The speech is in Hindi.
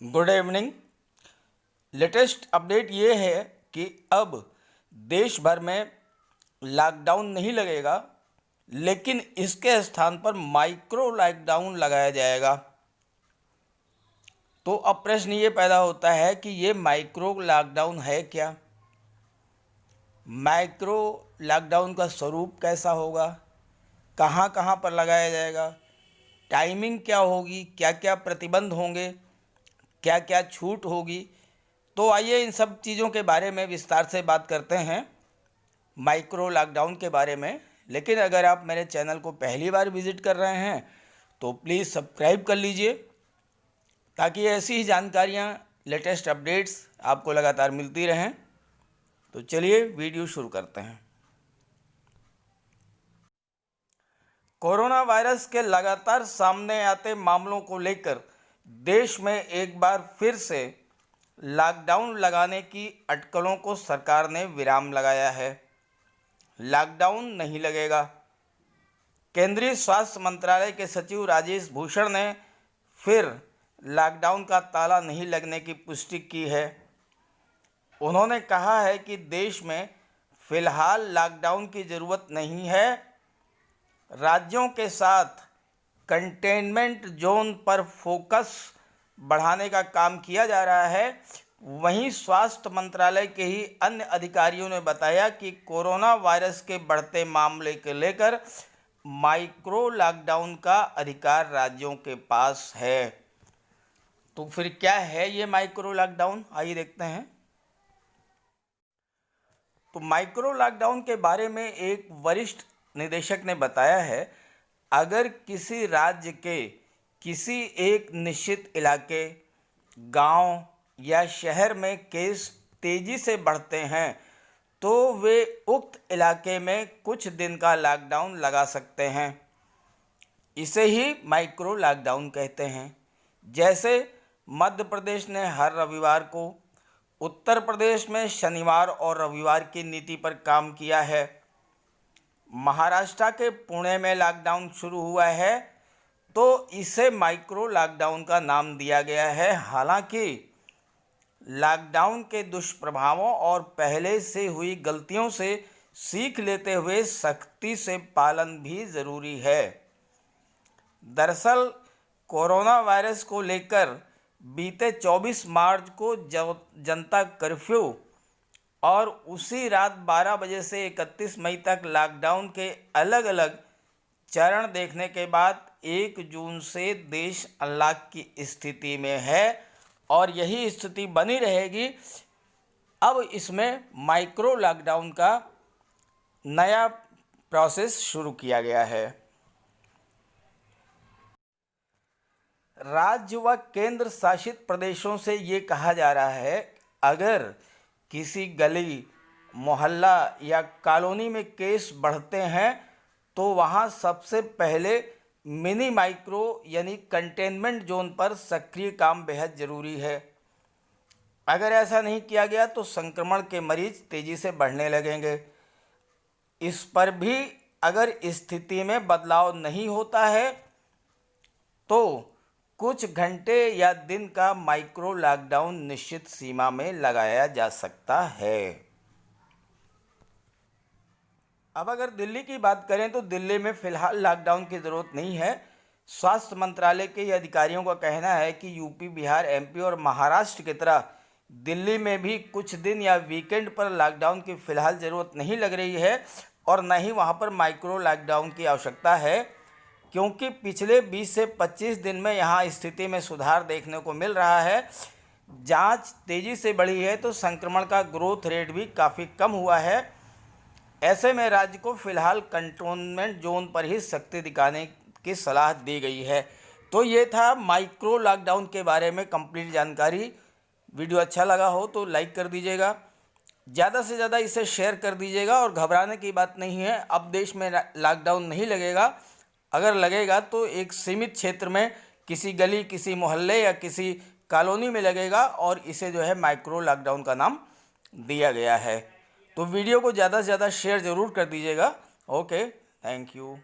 Good evening. लेटेस्ट अपडेट ये है कि अब देश भर में लॉकडाउन नहीं लगेगा, लेकिन इसके स्थान पर माइक्रो लॉकडाउन लगाया जाएगा। तो अब प्रश्न ये पैदा होता है कि ये माइक्रो लॉकडाउन है क्या? माइक्रो लॉकडाउन का स्वरूप कैसा होगा? कहाँ कहाँ पर लगाया जाएगा? टाइमिंग क्या होगी? क्या क्या प्रतिबंध होंगे? क्या क्या छूट होगी? तो आइए इन सब चीज़ों के बारे में विस्तार से बात करते हैं, माइक्रो लॉकडाउन के बारे में। लेकिन अगर आप मेरे चैनल को पहली बार विज़िट कर रहे हैं तो प्लीज़ सब्सक्राइब कर लीजिए, ताकि ऐसी ही जानकारियाँ, लेटेस्ट अपडेट्स आपको लगातार मिलती रहें। तो चलिए वीडियो शुरू करते हैं। कोरोना वायरस के लगातार सामने आते मामलों को लेकर देश में एक बार फिर से लॉकडाउन लगाने की अटकलों को सरकार ने विराम लगाया है। लॉकडाउन नहीं लगेगा। केंद्रीय स्वास्थ्य मंत्रालय के सचिव राजेश भूषण ने फिर लॉकडाउन का ताला नहीं लगने की पुष्टि की है। उन्होंने कहा है कि देश में फिलहाल लॉकडाउन की ज़रूरत नहीं है। राज्यों के साथ कंटेनमेंट जोन पर फोकस बढ़ाने का काम किया जा रहा है। वहीं स्वास्थ्य मंत्रालय के ही अन्य अधिकारियों ने बताया कि कोरोना वायरस के बढ़ते मामले को लेकर माइक्रो लॉकडाउन का अधिकार राज्यों के पास है। तो फिर क्या है ये माइक्रो लॉकडाउन? आइए देखते हैं। तो माइक्रो लॉकडाउन के बारे में एक वरिष्ठ निदेशक ने बताया है, अगर किसी राज्य के किसी एक निश्चित इलाके, गांव या शहर में केस तेजी से बढ़ते हैं तो वे उक्त इलाके में कुछ दिन का लॉकडाउन लगा सकते हैं। इसे ही माइक्रो लॉकडाउन कहते हैं। जैसे मध्य प्रदेश ने हर रविवार को, उत्तर प्रदेश में शनिवार और रविवार की नीति पर काम किया है। महाराष्ट्र के पुणे में लॉकडाउन शुरू हुआ है तो इसे माइक्रो लॉकडाउन का नाम दिया गया है। हालांकि लॉकडाउन के दुष्प्रभावों और पहले से हुई गलतियों से सीख लेते हुए सख्ती से पालन भी ज़रूरी है। दरअसल कोरोना वायरस को लेकर बीते 24 मार्च को जनता कर्फ्यू और उसी रात 12 बजे से 31 मई तक लॉकडाउन के अलग अलग चरण देखने के बाद 1 जून से देश अनलॉक की स्थिति में है और यही स्थिति बनी रहेगी। अब इसमें माइक्रो लॉकडाउन का नया प्रोसेस शुरू किया गया है। राज्य व केंद्र शासित प्रदेशों से ये कहा जा रहा है, अगर किसी गली, मोहल्ला या कॉलोनी में केस बढ़ते हैं तो वहाँ सबसे पहले मिनी माइक्रो यानी कंटेनमेंट जोन पर सक्रिय काम बेहद ज़रूरी है। अगर ऐसा नहीं किया गया तो संक्रमण के मरीज तेज़ी से बढ़ने लगेंगे। इस पर भी अगर स्थिति में बदलाव नहीं होता है तो कुछ घंटे या दिन का माइक्रो लॉकडाउन निश्चित सीमा में लगाया जा सकता है। अब अगर दिल्ली की बात करें तो दिल्ली में फ़िलहाल लॉकडाउन की ज़रूरत नहीं है। स्वास्थ्य मंत्रालय के अधिकारियों का कहना है कि यूपी, बिहार, एमपी और महाराष्ट्र की तरह दिल्ली में भी कुछ दिन या वीकेंड पर लॉकडाउन की फ़िलहाल ज़रूरत नहीं लग रही है और न ही वहाँ पर माइक्रो लॉकडाउन की आवश्यकता है, क्योंकि पिछले 20 से 25 दिन में यहाँ स्थिति में सुधार देखने को मिल रहा है। जांच तेज़ी से बढ़ी है तो संक्रमण का ग्रोथ रेट भी काफ़ी कम हुआ है। ऐसे में राज्य को फिलहाल कंटेनमेंट जोन पर ही सख्ती दिखाने की सलाह दी गई है। तो ये था माइक्रो लॉकडाउन के बारे में कंप्लीट जानकारी। वीडियो अच्छा लगा हो तो लाइक कर दीजिएगा, ज़्यादा से ज़्यादा इसे शेयर कर दीजिएगा। और घबराने की बात नहीं है, अब देश में लॉकडाउन नहीं लगेगा। अगर लगेगा तो एक सीमित क्षेत्र में किसी गली, किसी मोहल्ले या किसी कॉलोनी में लगेगा और इसे जो है माइक्रो लॉकडाउन का नाम दिया गया है। तो वीडियो को ज़्यादा से ज़्यादा शेयर ज़रूर कर दीजिएगा। Okay, thank you.